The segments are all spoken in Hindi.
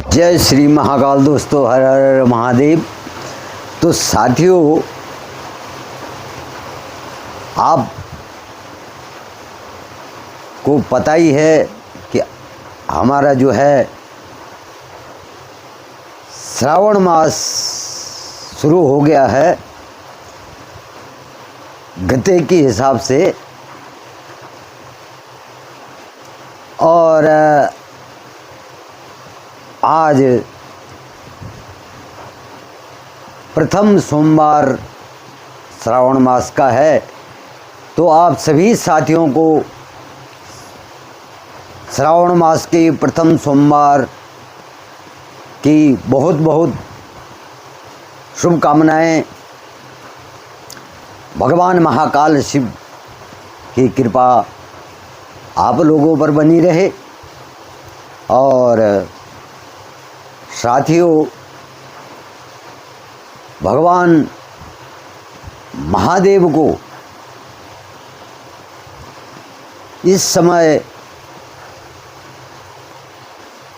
जय श्री महाकाल। दोस्तों, हर हर महादेव। तो साथियों, आप को पता ही है कि हमारा जो है श्रावण मास शुरू हो गया है गते के हिसाब से। और आज प्रथम सोमवार श्रावण मास का है। तो आप सभी साथियों को श्रावण मास के प्रथम सोमवार की बहुत बहुत शुभकामनाएं। भगवान महाकाल शिव की कृपा आप लोगों पर बनी रहे। और साथियों, भगवान महादेव को इस समय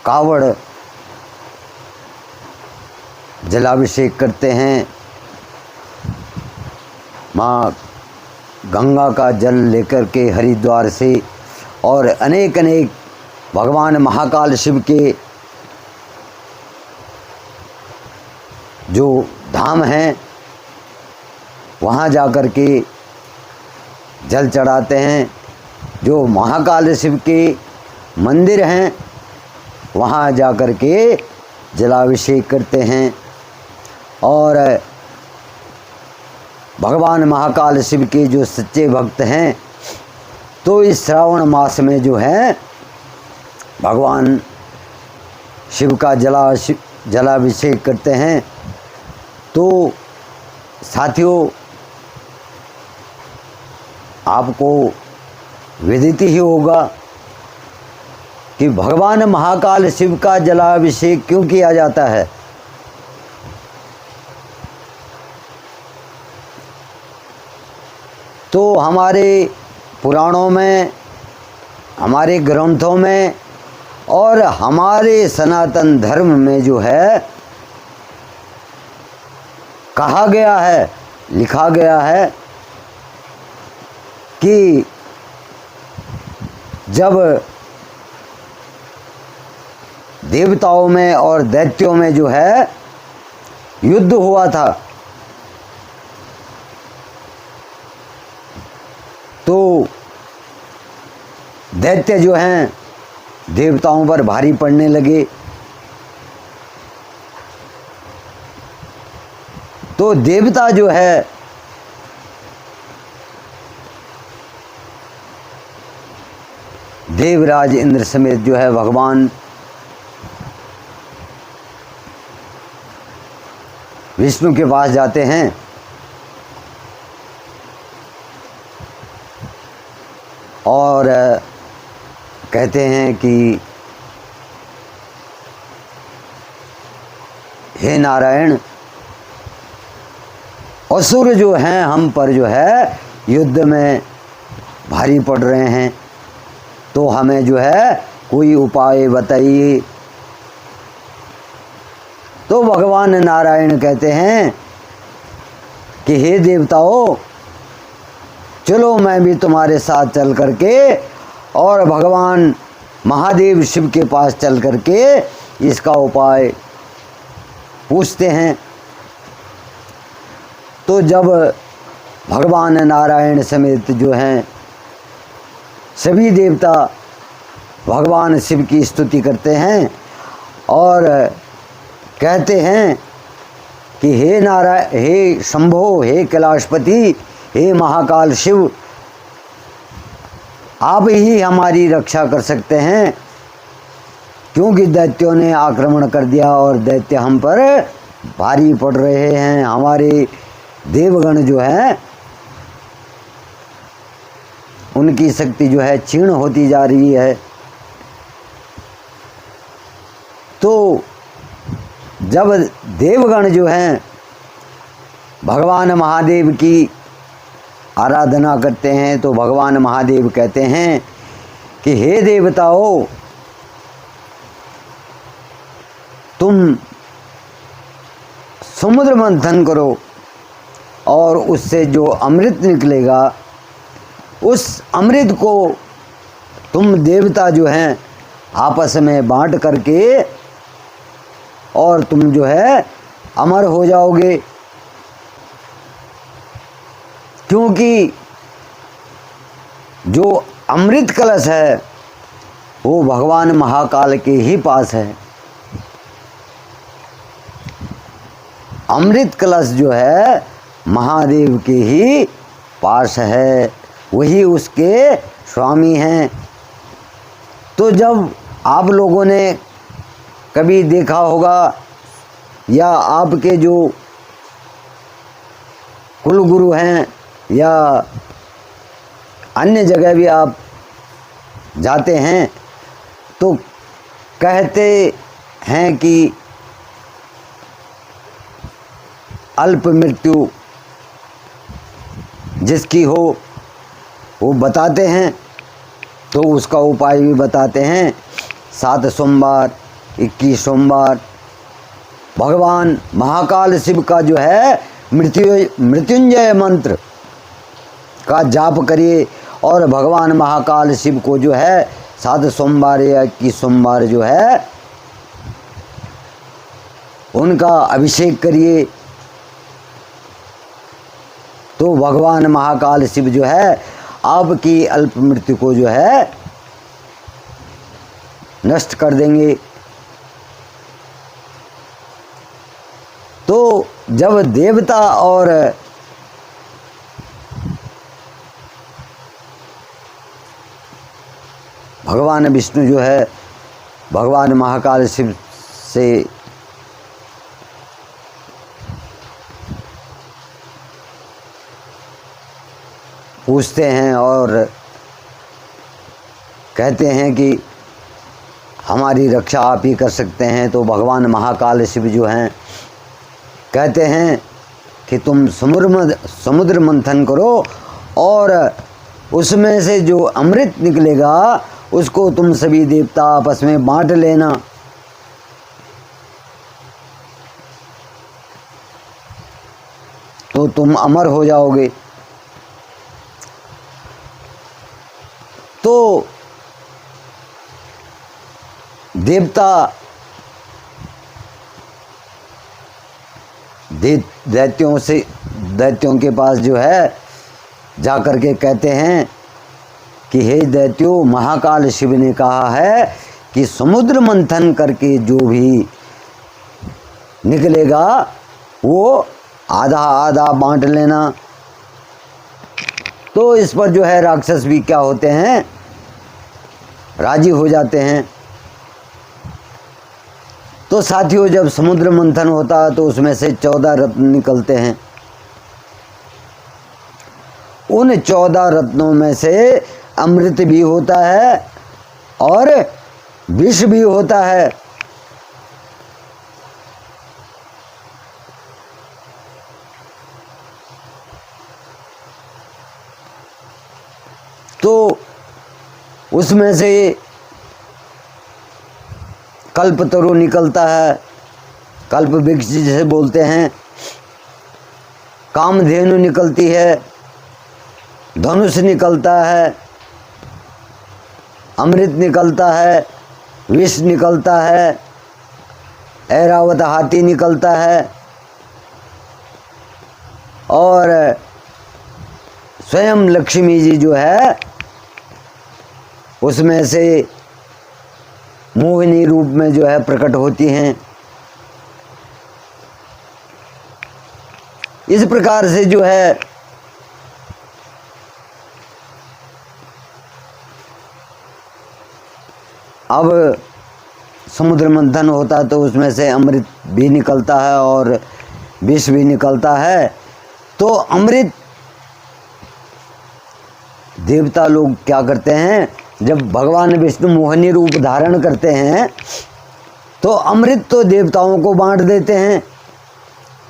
कावड़ जलाभिषेक करते हैं। माँ गंगा का जल लेकर के हरिद्वार से, और अनेक अनेक भगवान महाकाल शिव के जो धाम हैं वहाँ जाकर के जल चढ़ाते हैं। जो महाकाल शिव के मंदिर हैं वहाँ जाकर के जलाभिषेक करते हैं। और भगवान महाकाल शिव के जो सच्चे भक्त हैं तो इस श्रावण मास में जो है भगवान शिव का जलाभिषेक करते हैं। तो साथियों, आपको विदित ही होगा कि भगवान महाकाल शिव का जलाभिषेक क्यों किया जाता है। तो हमारे पुराणों में, हमारे ग्रंथों में और हमारे सनातन धर्म में जो है कहा गया है, लिखा गया है कि जब देवताओं में और दैत्यों में जो है युद्ध हुआ था तो दैत्य जो हैं देवताओं पर भारी पड़ने लगे। तो देवता जो है देवराज इंद्र समेत जो है भगवान विष्णु के पास जाते हैं और कहते हैं कि हे नारायण, असुर जो हैं हम पर जो है युद्ध में भारी पड़ रहे हैं, तो हमें जो है कोई उपाय बताइए। तो भगवान नारायण कहते हैं कि हे देवताओं, चलो मैं भी तुम्हारे साथ चल करके और भगवान महादेव शिव के पास चल करके इसका उपाय पूछते हैं। तो जब भगवान नारायण समेत जो हैं सभी देवता भगवान शिव की स्तुति करते हैं और कहते हैं कि हे नारायण, हे शंभो, हे कैलाशपति, हे महाकाल शिव, आप ही हमारी रक्षा कर सकते हैं, क्योंकि दैत्यों ने आक्रमण कर दिया और दैत्य हम पर भारी पड़ रहे हैं। हमारे देवगण जो हैं उनकी शक्ति जो है क्षीण होती जा रही है। तो जब देवगण जो हैं भगवान महादेव की आराधना करते हैं तो भगवान महादेव कहते हैं कि हे देवताओं, तुम समुद्र मंथन करो और उससे जो अमृत निकलेगा उस अमृत को तुम देवता जो हैं आपस में बांट करके और तुम जो है अमर हो जाओगे। क्योंकि जो अमृत कलश है वो भगवान महाकाल के ही पास है। अमृत कलश जो है महादेव के ही पास है, वही उसके स्वामी हैं। तो जब आप लोगों ने कभी देखा होगा या आपके जो कुल गुरु हैं या अन्य जगह भी आप जाते हैं तो कहते हैं कि अल्प मृत्यु जिसकी हो वो बताते हैं, तो उसका उपाय भी बताते हैं। 7 सोमवार 21 सोमवार भगवान महाकाल शिव का जो है मृत्युंजय मंत्र का जाप करिए और भगवान महाकाल शिव को जो है 7 सोमवार या 21 सोमवार जो है उनका अभिषेक करिए। तो भगवान महाकाल शिव जो है आपकी अल्प मृत्यु को जो है नष्ट कर देंगे। तो जब देवता और भगवान विष्णु जो है भगवान महाकाल शिव से पूछते हैं और कहते हैं कि हमारी रक्षा आप ही कर सकते हैं, तो भगवान महाकाल शिव जो हैं कहते हैं कि तुम समुद्र मंथन करो और उसमें से जो अमृत निकलेगा उसको तुम सभी देवता आपस में बांट लेना। तो तुम अमर हो जाओगे। तो दैत्यों के पास जो है जाकर के कहते हैं कि हे दैत्यों, महाकाल शिव ने कहा है कि समुद्र मंथन करके जो भी निकलेगा वो आधा आधा बांट लेना। तो इस पर जो है राक्षस भी क्या होते हैं, राजी हो जाते हैं। तो साथियों, जब समुद्र मंथन होता है तो उसमें से 14 रत्न निकलते हैं। उन 14 रत्नों में से अमृत भी होता है और विष भी होता है। तो उसमें से कल्पतरु निकलता है, कल्प वृक्ष जिसे बोलते हैं, कामधेनु निकलती है, धनुष निकलता है, अमृत निकलता है, विष निकलता है, ऐरावत हाथी निकलता है और स्वयं लक्ष्मी जी जो है उसमें से मोहिनी रूप में जो है प्रकट होती हैं। इस प्रकार से जो है अब समुद्र मंथन होता है तो उसमें से अमृत भी निकलता है और विष भी निकलता है। तो अमृत देवता लोग क्या करते हैं, जब भगवान विष्णु मोहिनी रूप धारण करते हैं तो अमृत तो देवताओं को बांट देते हैं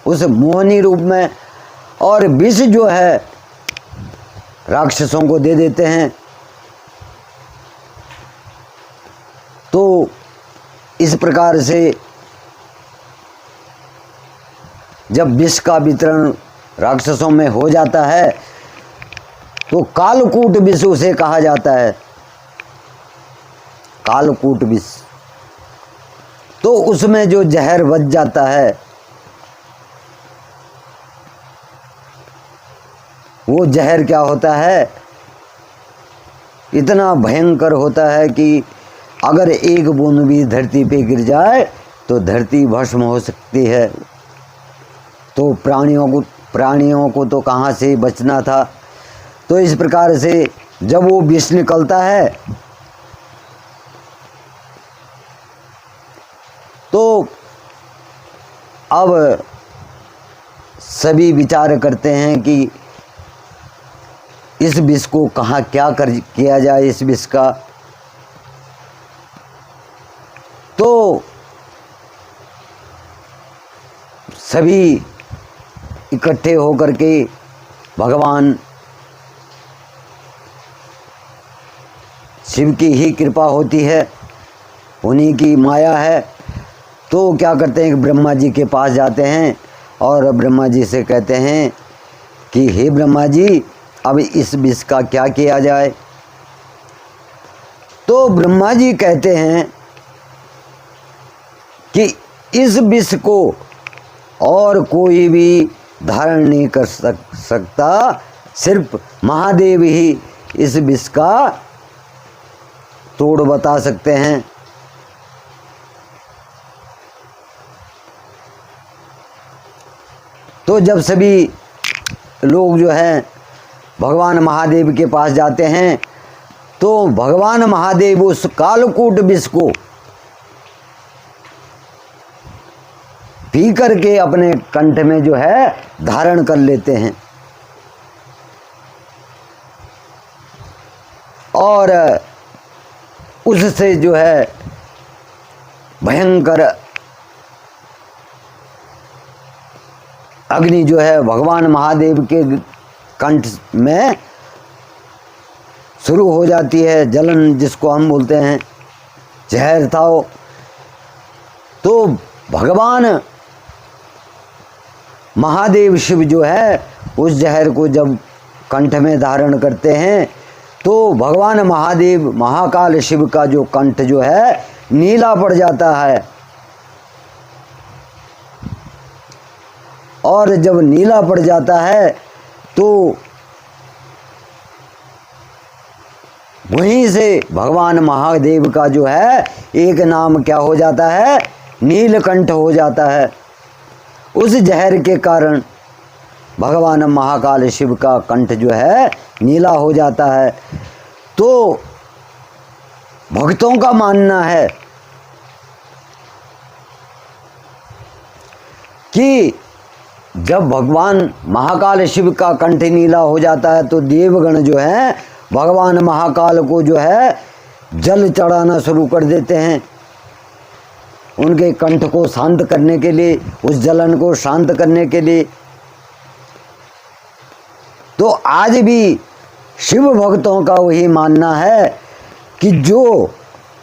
उस मोहिनी रूप में, और विष जो है राक्षसों को दे देते हैं। तो इस प्रकार से जब विष का वितरण राक्षसों में हो जाता है तो कालकूट विष उसे कहा जाता है, कालकूट विष। तो उसमें जो जहर बच जाता है वो जहर क्या होता है, इतना भयंकर होता है कि अगर एक बूंद भी धरती पे गिर जाए तो धरती भस्म हो सकती है। तो प्राणियों को तो कहाँ से बचना था। तो इस प्रकार से जब वो विष निकलता है तो अब सभी विचार करते हैं कि इस विष को कहाँ क्या किया जाए इस विष का। तो सभी इकट्ठे होकर के भगवान शिव की ही कृपा होती है, उन्हीं की माया है। तो क्या करते हैं, ब्रह्मा जी के पास जाते हैं और ब्रह्मा जी से कहते हैं कि हे ब्रह्मा जी, अब इस विष का क्या किया जाए। तो ब्रह्मा जी कहते हैं कि इस विष को और कोई भी धारण नहीं कर सकता, सिर्फ महादेव ही इस विष का तोड़ बता सकते हैं। तो जब सभी लोग जो हैं भगवान महादेव के पास जाते हैं तो भगवान महादेव उस कालकूट विष को पी करके अपने कंठ में जो है धारण कर लेते हैं और उससे जो है भयंकर अग्नि जो है भगवान महादेव के कंठ में शुरू हो जाती है, जलन जिसको हम बोलते हैं, जहर था वो। तो भगवान महादेव शिव जो है उस जहर को जब कंठ में धारण करते हैं तो भगवान महादेव महाकाल शिव का जो कंठ जो है नीला पड़ जाता है। और जब नीला पड़ जाता है तो वहीं से भगवान महादेव का जो है एक नाम क्या हो जाता है, नीलकंठ हो जाता है। उस जहर के कारण भगवान महाकाल शिव का कंठ जो है नीला हो जाता है। तो भक्तों का मानना है कि जब भगवान महाकाल शिव का कंठ नीला हो जाता है तो देवगण जो है भगवान महाकाल को जो है जल चढ़ाना शुरू कर देते हैं, उनके कंठ को शांत करने के लिए, उस जलन को शांत करने के लिए। तो आज भी शिव भक्तों का वही मानना है कि जो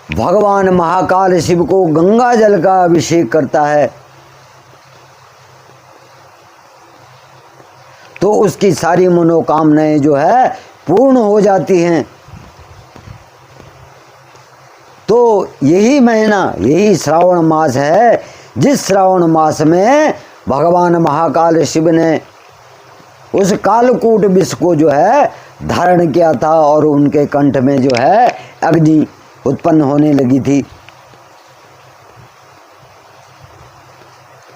भगवान महाकाल शिव को गंगा जल का अभिषेक करता है तो उसकी सारी मनोकामनाएं जो है पूर्ण हो जाती हैं। तो यही महीना, यही श्रावण मास है, जिस श्रावण मास में भगवान महाकाल शिव ने उस कालकूट विष को जो है धारण किया था और उनके कंठ में जो है अग्नि उत्पन्न होने लगी थी।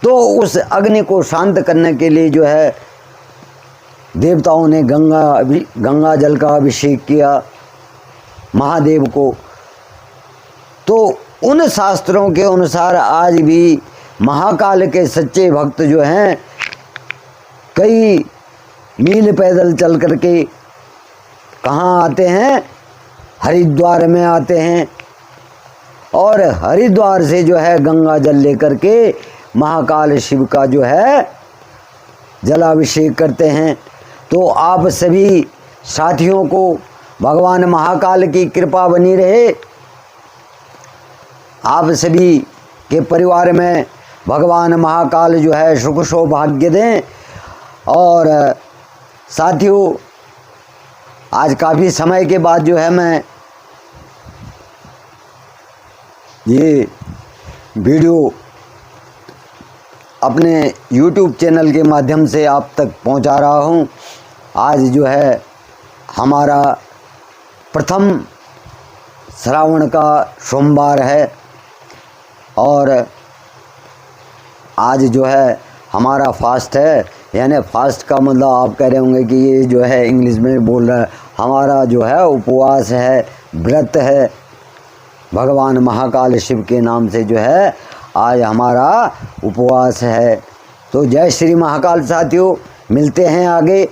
तो उस अग्नि को शांत करने के लिए जो है देवताओं ने गंगा जल का अभिषेक किया महादेव को। तो उन शास्त्रों के अनुसार आज भी महाकाल के सच्चे भक्त जो हैं कई मील पैदल चल करके कहाँ आते हैं, हरिद्वार में आते हैं और हरिद्वार से जो है गंगा जल लेकर के महाकाल शिव का जो है जलाभिषेक करते हैं। तो आप सभी साथियों को भगवान महाकाल की कृपा बनी रहे, आप सभी के परिवार में भगवान महाकाल जो है सुख सौभाग्य दें। और साथियों, आज काफ़ी समय के बाद जो है मैं ये वीडियो अपने YouTube चैनल के माध्यम से आप तक पहुंचा रहा हूं। आज जो है हमारा प्रथम श्रावण का सोमवार है और आज जो है हमारा फास्ट है। यानी फास्ट का मतलब आप कह रहे होंगे कि ये जो है इंग्लिश में बोल रहा है। हमारा जो है उपवास है, व्रत है, भगवान महाकाल शिव के नाम से जो है आज हमारा उपवास है। तो जय श्री महाकाल साथियों, मिलते हैं आगे।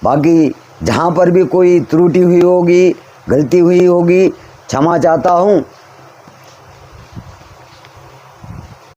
बाकी जहाँ पर भी कोई त्रुटि हुई होगी, गलती हुई होगी, क्षमा चाहता हूँ।